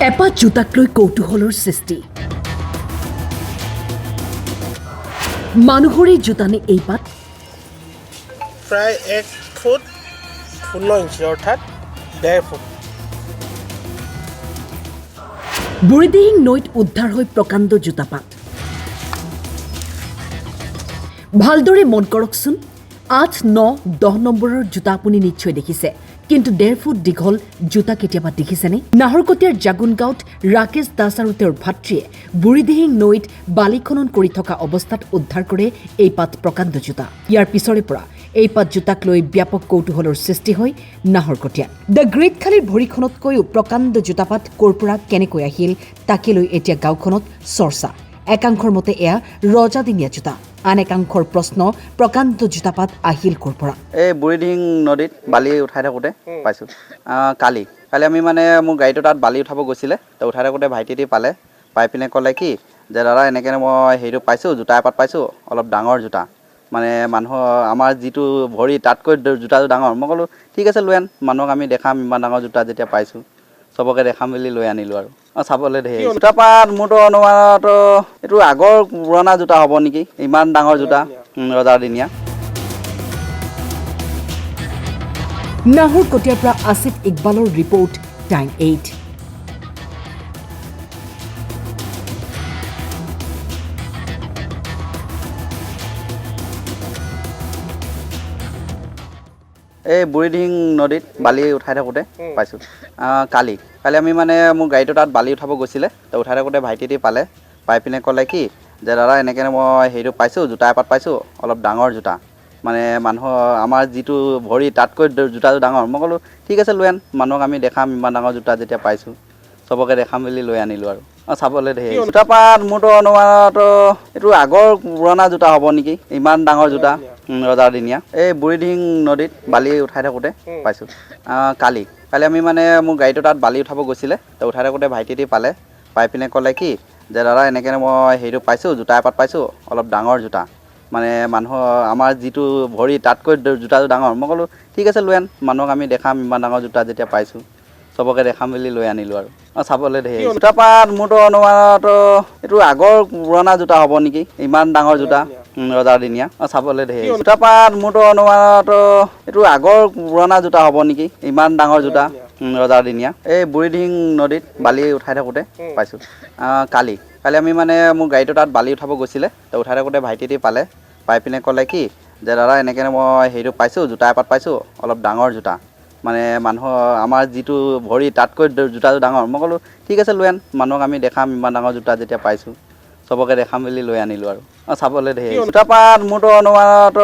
এপাত জোতাক লৈ কৌতূহলৰ সৃষ্টি মানুহৰ এই জোতানে এই পাত প্ৰায় 1 ফুট 16 ইঞ্চি অৰ্থাৎ 1.5 ফুট বুঢ়ীদিহিং নৈত উদ্ধাৰ হৈ প্ৰকাণ্ড জোতাপাত ভালদৰে মন কৰকচোন 8, 9, 10 নম্বৰৰ জোতা আপুনি নিশ্চয় দেখিছে কিন্তু 1.5 ফুট দীঘল জোতা কেতিয়াবা দেখিছেনে নাহৰকটীয়াৰ জাগুনগাঁৱত ৰাকেশ দাস আৰু তেওঁৰ ভাতৃয়ে বুঢ়ীদিহিং নৈত বালি খনন কৰি থকা অৱস্থাত উদ্ধাৰ কৰে এই পাত প্ৰকাণ্ড জোতা ইয়াৰ পিছৰে পৰা এই পাত জোতাক লৈ ব্যাপক কৌতূহলৰ সৃষ্টি হয় নাহৰকটীয়াত দ্য গ্ৰেট খালীৰ ভৰিখনতকৈও প্ৰকাণ্ড জোতাপাত ক'ৰ পৰা কেনেকৈ আহিল তাকে লৈ এতিয়া গাঁওখনত চৰ্চা একাংশৰ মতে এয়া ৰজাদিনীয়া জোতা আন একাংশৰ প্ৰশ্ন প্ৰকাণ্ড জোতাপাত আহিল ক'ৰ পৰা এই বুঢ়ীদিহিং নদীত বালি উঠাই থাকোঁতে পাইছোঁ কালি আমি মানে মোৰ গাড়ীটো তাত বালি উঠাব গৈছিলে তো উঠাই থাকোঁতে ভাইটিটি পাই পিনে ক'লে কি যে দাদা এনেকৈ মই হেৰিটো পাইছোঁ জোতা এপাত পাইছোঁ অলপ ডাঙৰ জোতা মানে মানুহৰ আমাৰ যিটো ভৰি তাতকৈ জোতাটো ডাঙৰ মই ক'লোঁ ঠিক আছে লৈ আন মানুহক আমি দেখাম ইমান ডাঙৰ জোতা যেতিয়া পাইছোঁ চবকে দেখাম বুলি লৈ আনিলোঁ আৰু চাবলৈ ধেৰ জোতাপাত মোৰতো অনুমানত এইটো আগৰ পুৰণা জোতা হ'ব নেকি ইমান ডাঙৰ জোতা ৰজাদিনীয়া নাহৰকটীয়াৰ পৰা আসিফ ইকবালৰ ৰিপৰ্ট টাইম 8 এই বুঢ়ীদিহিং নদীত বালি উঠাই থাকোঁতে পাইছোঁ কালি আমি মানে মোৰ গাড়ীটো তাত বালি উঠাব গৈছিলে তো উঠাই থাকোঁতে ভাইটিটি পাই পিনে ক'লে কি যে দাদা এনেকৈ মই হেৰিটো পাইছোঁ জোতা এপাত পাইছোঁ অলপ ডাঙৰ জোতা মানে মানুহৰ আমাৰ যিটো ভৰি তাতকৈ জোতাটো ডাঙৰ মই ক'লোঁ ঠিক আছে লৈ আন মানুহক আমি দেখাম ইমান ডাঙৰ জোতা যেতিয়া পাইছোঁ চবকে দেখাম বুলি লৈ আনিলোঁ আৰু চাবলৈ ধেৰ জোতাপাত মোৰতো অনুমানত এইটো আগৰ পুৰণা জোতা হ'ব নেকি ইমান ডাঙৰ জোতা ৰজাদিনীয়া এই বুঢ়ীদিহিং নদীত বালি উঠাই থাকোঁতে পাইছোঁ কালি আমি মানে মোৰ গাড়ীটো তাত বালি উঠাব গৈছিলে তো উঠাই থাকোঁতে ভাইটিটি পাই পিনে ক'লে কি যে দাদা এনেকৈ মই হেৰিটো পাইছোঁ জোতা এপাত পাইছোঁ অলপ ডাঙৰ জোতা মানে মানুহৰ আমাৰ যিটো ভৰি তাতকৈ জোতাটো ডাঙৰ মই ক'লোঁ ঠিক আছে লৈ আন মানুহক আমি দেখাম ইমান ডাঙৰ জোতা যেতিয়া পাইছোঁ চবকে দেখাম বুলি লৈ আনিলোঁ আৰু চাবলৈ ধেৰ জোতাপাত মোৰতো অনুমানত এইটো আগৰ পুৰণা জোতা হ'ব নেকি ইমান ডাঙৰ জোতা ৰজাদিনীয়া চাবলৈ ধেৰ জোতাপাত মোৰতো অনুমানত এইটো আগৰ পুৰণা জোতা হ'ব নেকি ইমান ডাঙৰ জোতা ৰজাদিনীয়া এই বুঢ়ীদিহিং নদীত বালি উঠাই থাকোঁতে পাইছোঁ কালি আমি মানে মোৰ গাড়ীটো তাত বালি উঠাব গৈছিলে তো উঠাই থাকোঁতে ভাইটিটি পাই পিনে ক'লে কি যে দাদা এনেকৈ মই হেৰিটো পাইছোঁ জোতা এপাত পাইছোঁ অলপ ডাঙৰ জোতা মানে মানুহৰ আমাৰ যিটো ভৰি তাতকৈ জোতাটো ডাঙৰ মই ক'লোঁ ঠিক আছে লৈ আন মানুহক আমি দেখাম ইমান ডাঙৰ জোতা যেতিয়া পাইছোঁ চবকে দেখাম বুলি লৈ আনিলোঁ আৰু চাবলৈ ধেৰ জোতাপাত মোৰতো অনুমানত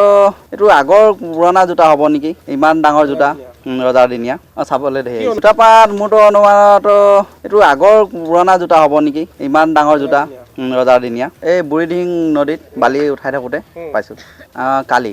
এইটো আগৰ পুৰণা জোতা হ'ব নেকি ইমান ডাঙৰ জোতা ৰজাদিনীয়া চাবলৈ ধেৰ জোতাপাত মোৰতো অনুমানত এইটো আগৰ পুৰণা জোতা হ'ব নেকি ইমান ডাঙৰ জোতা ৰজাদিনীয়া এই বুঢ়ীদিহিং নদীত বালি উঠাই থাকোঁতে পাইছোঁ কালি